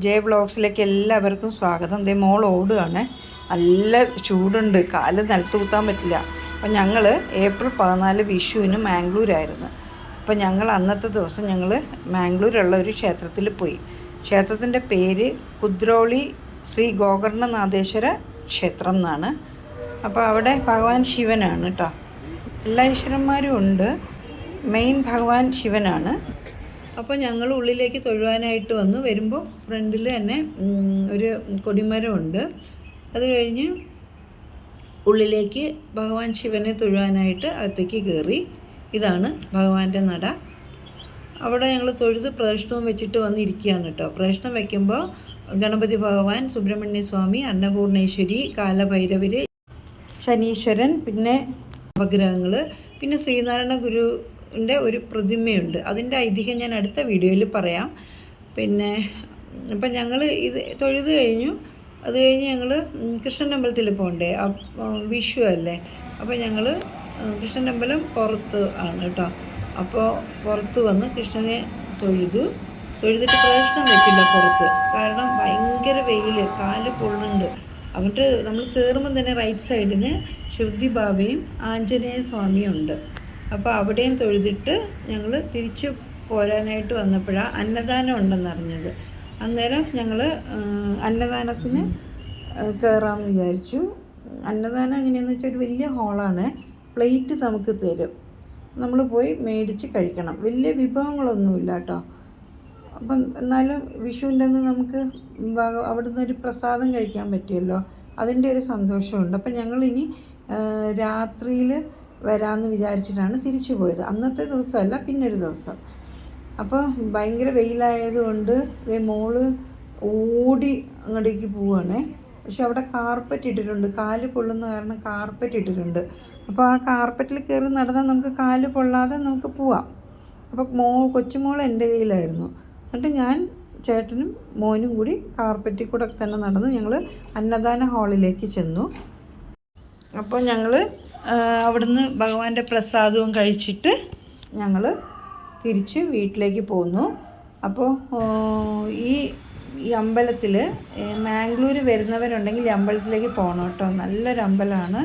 J വ്ളോഗ്സിലേക്ക് എല്ലാവർക്കും സ്വാഗതം. ദേ മോൾ ഓടുകയാണ്. നല്ല ചൂടുണ്ട്, കാല് നിലത്ത് കുത്താൻ പറ്റില്ല. അപ്പം ഞങ്ങൾ ഏപ്രിൽ 14 വിഷുവിന് മാംഗ്ലൂരായിരുന്നു. അപ്പം ഞങ്ങൾ അന്നത്തെ ദിവസം ഞങ്ങൾ മാംഗ്ലൂരുള്ള ഒരു ക്ഷേത്രത്തിൽ പോയി. ക്ഷേത്രത്തിൻ്റെ പേര് കുദ്രോളി ശ്രീ ഗോകർണനാഥേശ്വര ക്ഷേത്രം എന്നാണ്. അപ്പോൾ അവിടെ ഭഗവാൻ ശിവനാണ് കേട്ടോ. എല്ലാ ഈശ്വരന്മാരും ഉണ്ട്, മെയിൻ ഭഗവാൻ ശിവനാണ്. അപ്പോൾ ഞങ്ങൾ ഉള്ളിലേക്ക് തൊഴുവാനായിട്ട് വരുമ്പോൾ ഫ്രണ്ടിൽ തന്നെ ഒരു കൊടിമരമുണ്ട്. അത് കഴിഞ്ഞ് ഉള്ളിലേക്ക് ഭഗവാൻ ശിവനെ തൊഴുവാനായിട്ട് അകത്തേക്ക് കയറി. ഇതാണ് ഭഗവാന്റെ നട. അവിടെ ഞങ്ങൾ തൊഴുത് പ്രദക്ഷിണവും വെച്ചിട്ട് വന്നിരിക്കുകയാണ് കേട്ടോ. പ്രദക്ഷിണം വയ്ക്കുമ്പോൾ ഗണപതി ഭഗവാൻ, സുബ്രഹ്മണ്യ സ്വാമി, അന്നപൂർണേശ്വരി, കാലഭൈരവർ, ശനീശ്വരൻ, പിന്നെ നവഗ്രഹങ്ങൾ, പിന്നെ ശ്രീനാരായണ ഗുരുവിൻ്റെ ഒരു പ്രതിമയുണ്ട്. അതിൻ്റെ ഐതിഹ്യം ഞാൻ അടുത്ത വീഡിയോയിൽ പറയാം. പിന്നെ അപ്പം ഞങ്ങൾ ഇത് തൊഴുത് കഴിഞ്ഞു. അത് കഴിഞ്ഞ് ഞങ്ങൾ കൃഷ്ണൻ അമ്പലത്തിൽ പോകണ്ടേ, വിഷു അല്ലേ. അപ്പോൾ ഞങ്ങൾ കൃഷ്ണൻ അമ്പലം പുറത്ത് ആണ് കേട്ടോ. അപ്പോൾ പുറത്ത് വന്ന് കൃഷ്ണനെ തൊഴുതിട്ട് പ്രദക്ഷിണം വെച്ചില്ല പുറത്ത്, കാരണം ഭയങ്കര വെയിൽ, കാല് പൊള്ളുന്നുണ്ട്. എന്നിട്ട് നമ്മൾ കയറുമ്പോൾ തന്നെ റൈറ്റ് സൈഡിന് ശ്രുതി ബാബയും ആഞ്ജനേയ സ്വാമിയും ഉണ്ട്. അപ്പോൾ അവിടെയും തൊഴുതിട്ട് ഞങ്ങൾ തിരിച്ച് പോരാനായിട്ട് വന്നപ്പോഴാണ് അന്നദാനം ഉണ്ടെന്നറിഞ്ഞത്. അന്നേരം ഞങ്ങൾ അന്നദാനത്തിന് കയറാമെന്ന് വിചാരിച്ചു. അന്നദാനം എങ്ങനെയാണെന്ന് വെച്ചാൽ ഒരു വലിയ ഹോളാണ്. പ്ലേറ്റ് നമുക്ക് തരും, നമ്മൾ പോയി മേടിച്ച് കഴിക്കണം. വലിയ വിഭവങ്ങളൊന്നുമില്ല കേട്ടോ. അപ്പം എന്നാലും വിഷുവിൻ്റെ അന്ന് നമുക്ക് അവിടുന്ന് ഒരു പ്രസാദം കഴിക്കാൻ പറ്റിയല്ലോ, അതിൻ്റെ ഒരു സന്തോഷമുണ്ട്. അപ്പം ഞങ്ങളിനി രാത്രിയിൽ വരാമെന്ന് വിചാരിച്ചിട്ടാണ് തിരിച്ചു പോയത്. അന്നത്തെ ദിവസമല്ല, പിന്നൊരു ദിവസം. അപ്പോൾ ഭയങ്കര വെയിലായതുകൊണ്ട് മോള് ഓടി അങ്ങോട്ടേക്ക് പോവുകയാണേ. പക്ഷെ അവിടെ കാർപ്പറ്റ് ഇട്ടിട്ടുണ്ട്, കാല് പൊള്ളുന്ന കാരണം കാർപ്പറ്റ് ഇട്ടിട്ടുണ്ട്. അപ്പോൾ ആ കാർപ്പറ്റിൽ കയറി നടന്നാൽ നമുക്ക് കാല് പൊള്ളാതെ നമുക്ക് പോവാം. അപ്പോൾ കൊച്ചുമോൾ എൻ്റെ കയ്യിലായിരുന്നു. എന്നിട്ട് ഞാൻ ചേട്ടനും മോനും കൂടി കാർപ്പറ്റിൽ കൂടെ തന്നെ നടന്ന് ഞങ്ങൾ അന്നദാന ഹാളിലേക്ക് ചെന്നു. അപ്പോൾ ഞങ്ങൾ അവിടുന്ന് ഭഗവാന്റെ പ്രസാദവും കഴിച്ചിട്ട് ഞങ്ങൾ തിരിച്ച് വീട്ടിലേക്ക് പോന്നു. അപ്പോൾ ഈ അമ്പലത്തിൽ മാംഗ്ലൂർ വരുന്നവരുണ്ടെങ്കിൽ ഈ അമ്പലത്തിലേക്ക് പോകണം കേട്ടോ. നല്ലൊരു അമ്പലമാണ്.